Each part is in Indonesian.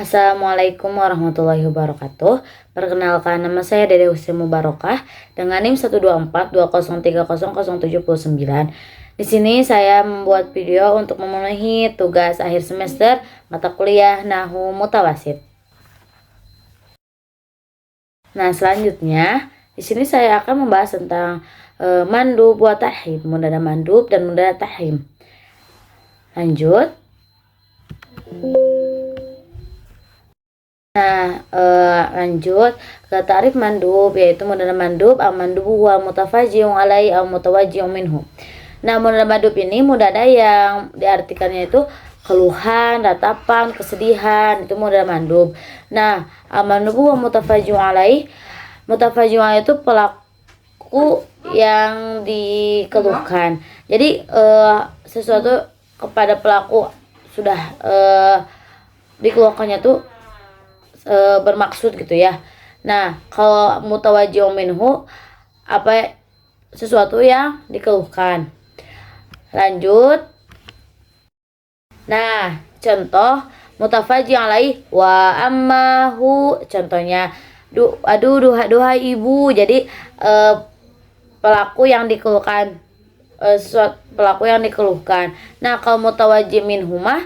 Assalamualaikum warahmatullahi wabarakatuh. Perkenalkan, nama saya Dede Hussein Mubarokah dengan NIM 12420300779. Di sini saya membuat video untuk memenuhi tugas akhir semester mata kuliah Nahwu Mutawasit. Nah, selanjutnya di sini saya akan membahas tentang mandub wa tahrim, munada mandub dan munada tahrim. Lanjut. Lanjut ke tarif mandub, yaitu munada mandub al-mandubu wa mutafaji'un alai au mutawajji'un minhu. Nah, munada mandub ini munada yang diartikannya itu keluhan, ratapan, kesedihan, itu munada mandub. Nah, al-mandubu wa mutafaji'un alai, mutafaji'un alai itu pelaku yang dikeluhkan. Jadi sesuatu kepada pelaku sudah dikeluhkannya tuh bermaksud gitu ya. Nah, kalau mutawajji'un minhu sesuatu yang dikeluhkan. Lanjut. Nah, contoh mutafajji'un alaihi wa ammahu, contohnya duha ibu. Jadi pelaku yang dikeluhkan, pelaku yang dikeluhkan. Nah, kalau mutawajji' minhumah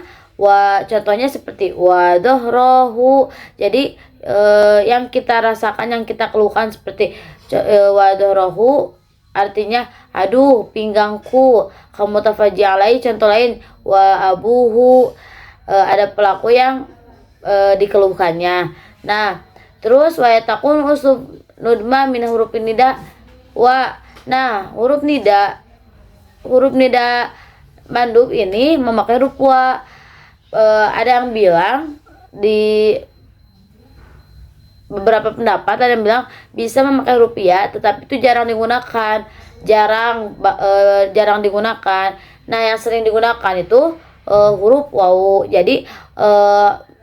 contohnya seperti wa dhahrahu. Jadi yang kita rasakan, yang kita keluhkan seperti wa dhahrahu artinya aduh pinggangku. Kalau mutafajji' alaihi contoh lain wa abuhu, ada pelaku yang dikeluhkannya. Nah, terus wa yatakun uslub nudma min hurufin nida wa. Nah, huruf nida mandub ini memakai huruf wa. Ada yang bilang di beberapa pendapat, ada yang bilang bisa memakai huruf ya, tetapi itu jarang digunakan, jarang digunakan. Nah, yang sering digunakan itu huruf wawu. Jadi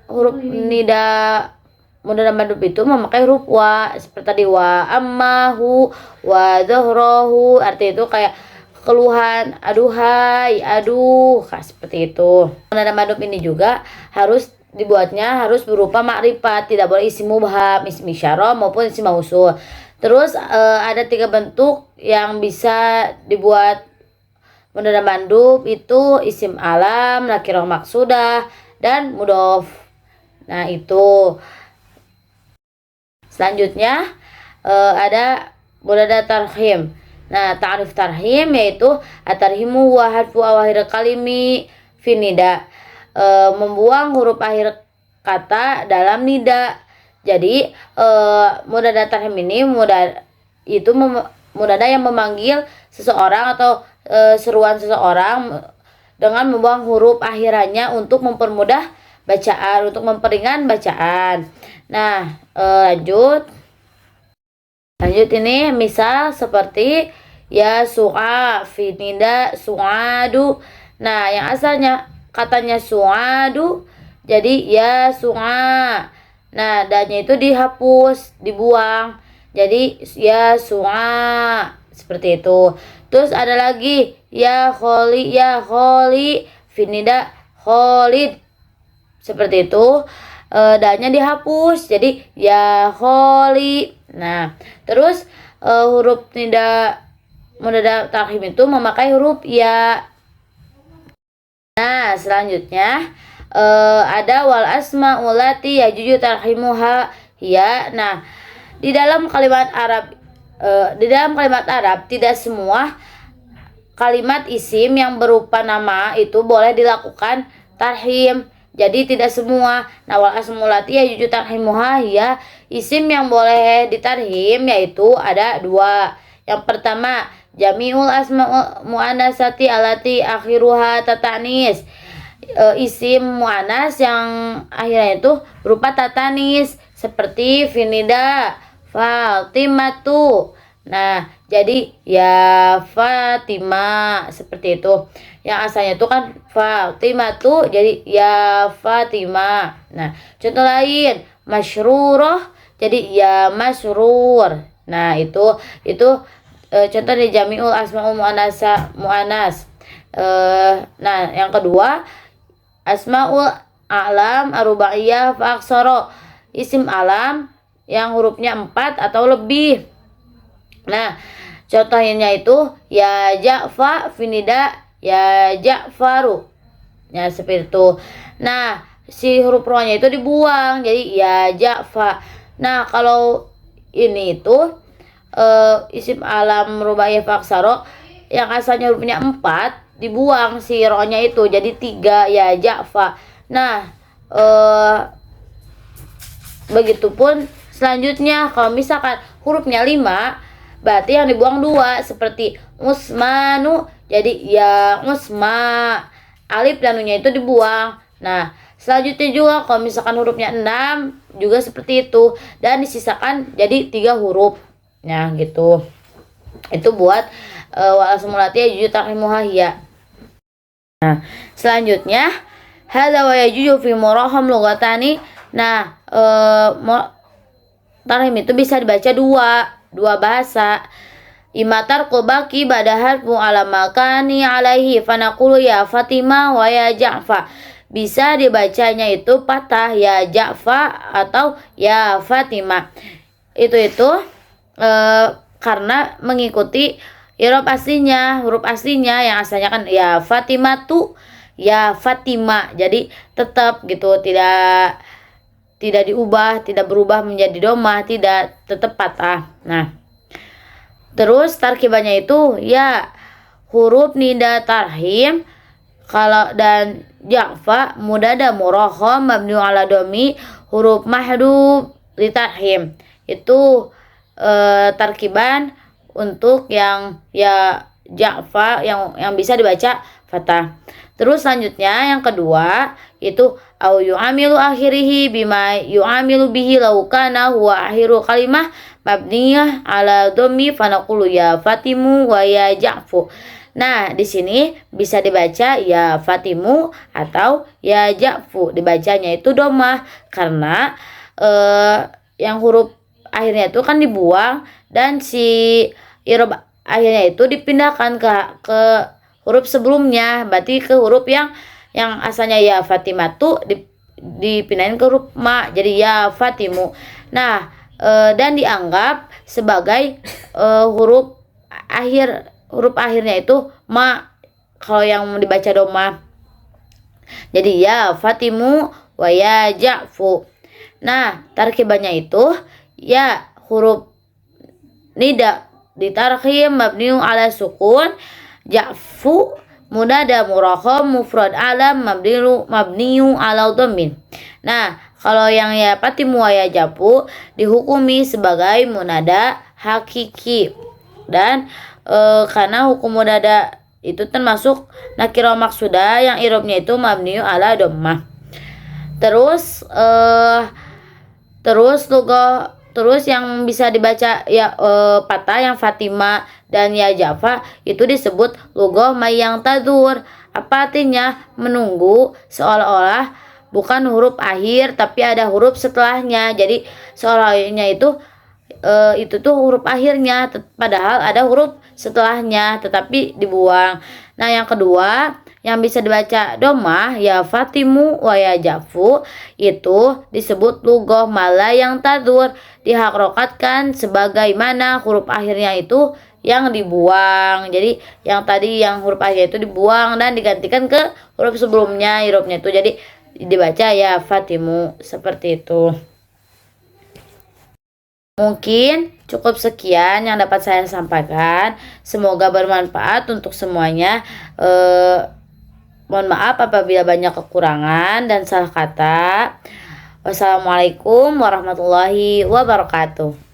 huruf nida munada mandub itu memakai huruf wa, seperti tadi wa ammahu wa dhahrahu, arti itu kayak keluhan, aduhai, aduh, seperti itu. Munada mandub ini juga harus berupa makrifat, tidak boleh isim mubham, isim isyarah maupun isim mausul. Terus ada 3 bentuk yang bisa dibuat munada mandub, itu isim alam, nakirah maksudah, dan mudhof. Nah, itu. Selanjutnya ada munada tarhim. Nah, ta'rif tarhim yaitu at-tarhimu wa hadfu awakhir kalimi fi nida, membuang huruf akhir kata dalam nida. Jadi munada tarhim ini munada yang memanggil seseorang atau seruan seseorang dengan membuang huruf akhirannya untuk mempermudah bacaan, untuk memperingan bacaan. Nah, lanjut ini misal seperti ya su'a fi nida su'adu. Nah, yang asalnya katanya su'adu jadi ya su'a. Nah, dadnya itu dihapus, dibuang, jadi ya su'a, seperti itu. Terus ada lagi ya kholi fi nida kholid, seperti itu. Dadnya dihapus jadi ya kholi. Nah, terus huruf munada tarhim itu memakai huruf ya. Nah, selanjutnya ada wal asma'ul lati yajuju tarhimuha ya. Nah, di dalam kalimat Arab tidak semua kalimat isim yang berupa nama itu boleh dilakukan tarhim. Jadi tidak semua. Nah, wal asma'ul lati yajuju tarhimuha ya, isim yang boleh ditarhim yaitu ada 2. Yang pertama, jami'ul asma'ul mu'anasati alati akhiruha tatanis, isim mu'anas yang akhirnya itu berupa tatanis, seperti finida Fatimatu. Nah, jadi ya Fatimah, seperti itu. Yang asalnya itu kan Fatimatu, jadi ya Fatimah. Nah, contoh lain masyrurah, jadi ya masrur. Nah, itu contoh di jami'ul asma'ul mu'anas. Nah, yang kedua asma'ul alam arubaiyah fa aksara. Isim alam yang hurufnya 4 atau lebih. Nah, contohnya itu ya Ja'fa finida ya Ja'faru. Ya, seperti itu. Nah, si huruf rohnya itu dibuang jadi ya Ja'fa. Nah, kalau ini itu isim alam rubaiyah fa aksara yang asalnya hurufnya 4 dibuang si rohnya itu jadi 3 ya Ja'fa. Nah, begitupun selanjutnya kalau misalkan hurufnya 5 berarti yang dibuang 2 seperti Usmanu jadi ya Usma. Alif dan nunya itu dibuang. Nah, selanjutnya juga kalau misalkan hurufnya 6 juga seperti itu dan disisakan jadi 3 huruf. Nah, gitu. Itu buat wa asmulati yajuju tahrimuha hiya. Nah, selanjutnya hadza wa yajuju fi muraham lugatani. Nah, tarhim itu bisa dibaca dua bahasa. Imatar qobaki badahar mu'alamakani alaihi fanaqulu ya Fatimah wa ya Ja'fa. Bisa dibacanya itu patah ya Ja'fa atau ya Fatimah. Itu karena mengikuti huruf aslinya yang asalnya kan ya Fatimah tuh ya Fatimah. Jadi tetap gitu, tidak diubah, tidak berubah menjadi domah, tidak, tetap patah. Nah, terus tarkibannya itu ya huruf nida tarhim kalau dan Ja'fa mudada murahham mabni ala domi huruf mahdhuf li tarhim. Itu tarkiban untuk yang ya Ja'fa yang bisa dibaca fathah. Terus selanjutnya yang kedua itu au yu'amilu akhirihi bima yu'amilu bihi law kana huwa akhiru kalimah mabniyah ala dhammi fanaqulu ya Fatimu wa ya Ja'fu. Nah, di sini bisa dibaca ya Fatimu atau ya Ja'fu. Dibacanya itu domah karena yang huruf akhirnya itu kan dibuang dan si irob akhirnya itu dipindahkan ke huruf sebelumnya, berarti ke huruf yang asalnya ya Fatimah tuh dipindahin ke huruf ma jadi ya Fatimu. Nah, dan dianggap sebagai huruf akhirnya itu ma kalau yang dibaca doma. Jadi ya Fatimu wa ya Ja'fu. Nah, tarkibannya itu ya huruf nida ditarkhim mabniun ala sukun Ja'fu munada murahham mufrad alam mabniu ala dhammin. Nah, kalau yang ya Fatimu wa ya Ja'fu dihukumi sebagai munada hakiki dan karena hukum munada itu termasuk nakirah maksudah yang irobnya itu mabniu ala dhammah. Terus yang bisa dibaca ya patah yang Fatimah dan ya Ja'fa itu disebut lughah mayang tadur. Apa artinya? Menunggu seolah-olah bukan huruf akhir tapi ada huruf setelahnya. Jadi seolah-olahnya itu tuh huruf akhirnya padahal ada huruf setelahnya tetapi dibuang. Nah, yang kedua yang bisa dibaca domah ya Fatimu wa ya Ja'fu itu disebut lughah malayang tadur, diharokatkan sebagaimana huruf akhirnya itu yang dibuang. Jadi yang tadi yang huruf akhir itu dibuang dan digantikan ke huruf sebelumnya irobnya itu jadi dibaca ya Fatimu, seperti itu. Mungkin cukup sekian yang dapat saya sampaikan. Semoga bermanfaat untuk semuanya. Mohon maaf apabila banyak kekurangan dan salah kata. Wassalamualaikum warahmatullahi wabarakatuh.